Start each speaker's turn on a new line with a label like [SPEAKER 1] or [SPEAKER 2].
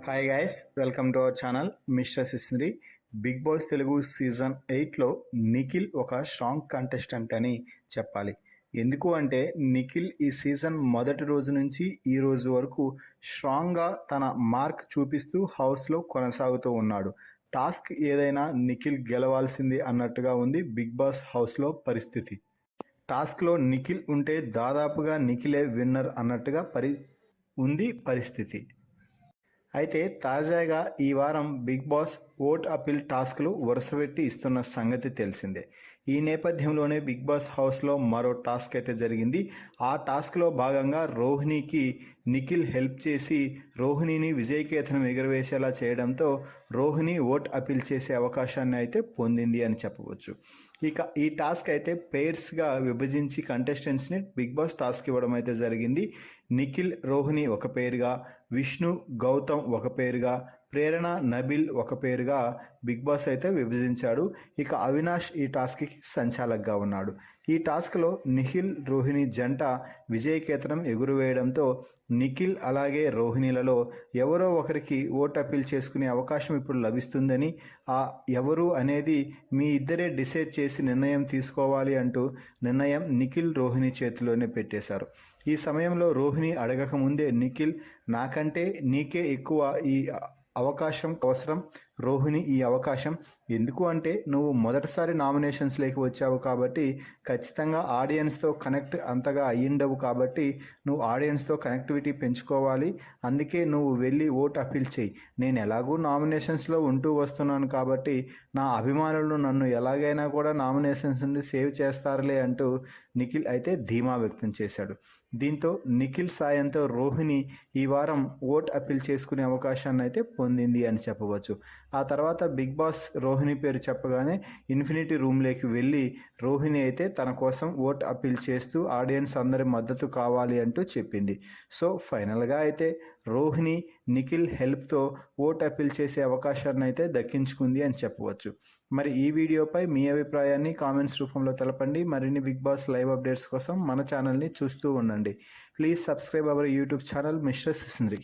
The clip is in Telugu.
[SPEAKER 1] Hi guys, welcome to our channel mister సిస్నరీ. బిగ్ బాస్ తెలుగు సీజన్ 8లో నిఖిల్ ఒక స్ట్రాంగ్ కంటెస్టెంట్ అని చెప్పాలి. ఎందుకు అంటే నిఖిల్ ఈ సీజన్ మొదటి రోజు నుంచి ఈ రోజు వరకు స్ట్రాంగ్గా తన మార్క్ చూపిస్తూ హౌస్లో కొనసాగుతూ ఉన్నాడు. టాస్క్ ఏదైనా నిఖిల్ గెలవాల్సింది అన్నట్టుగా ఉంది బిగ్ బాస్ హౌస్లో పరిస్థితి. టాస్క్లో నిఖిల్ ఉంటే దాదాపుగా నిఖిలే విన్నర్ అన్నట్టుగా ఉంది పరిస్థితి. అయితే తాజాగా ఈ వారం బిగ్ బాస్ ఓట్ అపీల్ టాస్క్లు వరుసపెట్టి ఇస్తున్న సంగతి తెలిసిందే. ఈ నేపథ్యంలోనే బిగ్ బాస్ హౌస్లో మరో టాస్క్ అయితే జరిగింది. ఆ టాస్క్లో భాగంగా రోహిణికి నిఖిల్ హెల్ప్ చేసి రోహిణిని విజయకేతనం ఎగురవేసేలా చేయడంతో రోహిణి ఓట్ అపీల్ చేసే అవకాశాన్ని అయితే పొందింది అని చెప్పవచ్చు. ఇక ఈ టాస్క్ అయితే పెయిర్స్గా విభజించి కంటెస్టెంట్స్ని బిగ్ బాస్ టాస్క్ ఇవ్వడం అయితే జరిగింది. నిఖిల్ రోహిణి ఒక పేరుగా, విష్ణు గౌతమ్ ఒక పేరుగా, ప్రేరణ నబిల్ ఒక పేరుగా బిగ్ బాస్ అయితే విభజించాడు. ఇక అవినాష్ ఈ టాస్క్కి సంచాలకుగా ఉన్నాడు. ఈ టాస్క్లో నిఖిల్ రోహిణి జంట విజయకేతనం ఎగురవేయడంతో నిఖిల్ అలాగే రోహిణిలలో ఎవరో ఒకరికి ఓట్ అపీల్ చేసుకునే అవకాశం ఇప్పుడు లభిస్తుందని, ఆ ఎవరు అనేది మీ ఇద్దరే డిసైడ్ చేసి నిర్ణయం తీసుకోవాలి అంటూ నిర్ణయం నిఖిల్ రోహిణి చేతిలోనే పెట్టేశారు. ఈ సమయంలో రోహిణి అడగకముందే నిఖిల్, నాకంటే నీకే ఎక్కువ ఈ అవకాశం అవసరం రోహిణి, ఈ అవకాశం ఎందుకు అంటే నువ్వు మొదటిసారి నామినేషన్స్లోకి వచ్చావు కాబట్టి ఖచ్చితంగా ఆడియన్స్తో కనెక్ట్ అంతగా అయ్యిండవు కాబట్టి నువ్వు ఆడియన్స్తో కనెక్టివిటీ పెంచుకోవాలి. అందుకే నువ్వు వెళ్ళి ఓట్ అపీల్ చేయి. నేను ఎలాగూ నామినేషన్స్లో ఉంటూ వస్తున్నాను కాబట్టి నా అభిమానులు నన్ను ఎలాగైనా కూడా నామినేషన్స్ నుండి సేవ్ చేస్తారులే అంటూ నిఖిల్ అయితే ధీమా వ్యక్తం చేశాడు. దీంతో నిఖిల్ సాయంతో రోహిణి ఈ వారం ఓట్ అపీల్ చేసుకునే అవకాశాన్ని అయితే పొందింది అని చెప్పవచ్చు. ఆ తర్వాత బిగ్ బాస్ రోహిణి పేరు చెప్పగానే ఇన్ఫినిటీ రూమ్లోకి వెళ్ళి రోహిణి అయితే తన కోసం ఓట్ అపీల్ చేస్తూ ఆడియన్స్ అందరి మద్దతు కావాలి అంటూ చెప్పింది. సో ఫైనల్గా అయితే రోహిణి నిఖిల్ హెల్ప్తో ఓట్ అపీల్ చేసే అవకాశాన్ని అయితే దక్కించుకుంది అని చెప్పవచ్చు. మరి ఈ వీడియోపై మీ అభిప్రాయాన్ని కామెంట్స్ రూపంలో తెలపండి. మరిన్ని బిగ్ బాస్ లైవ్ అప్డేట్స్ కోసం మన ఛానల్ని చూస్తూ ఉండండి. Please subscribe our YouTube channel mister సిస్నరీ.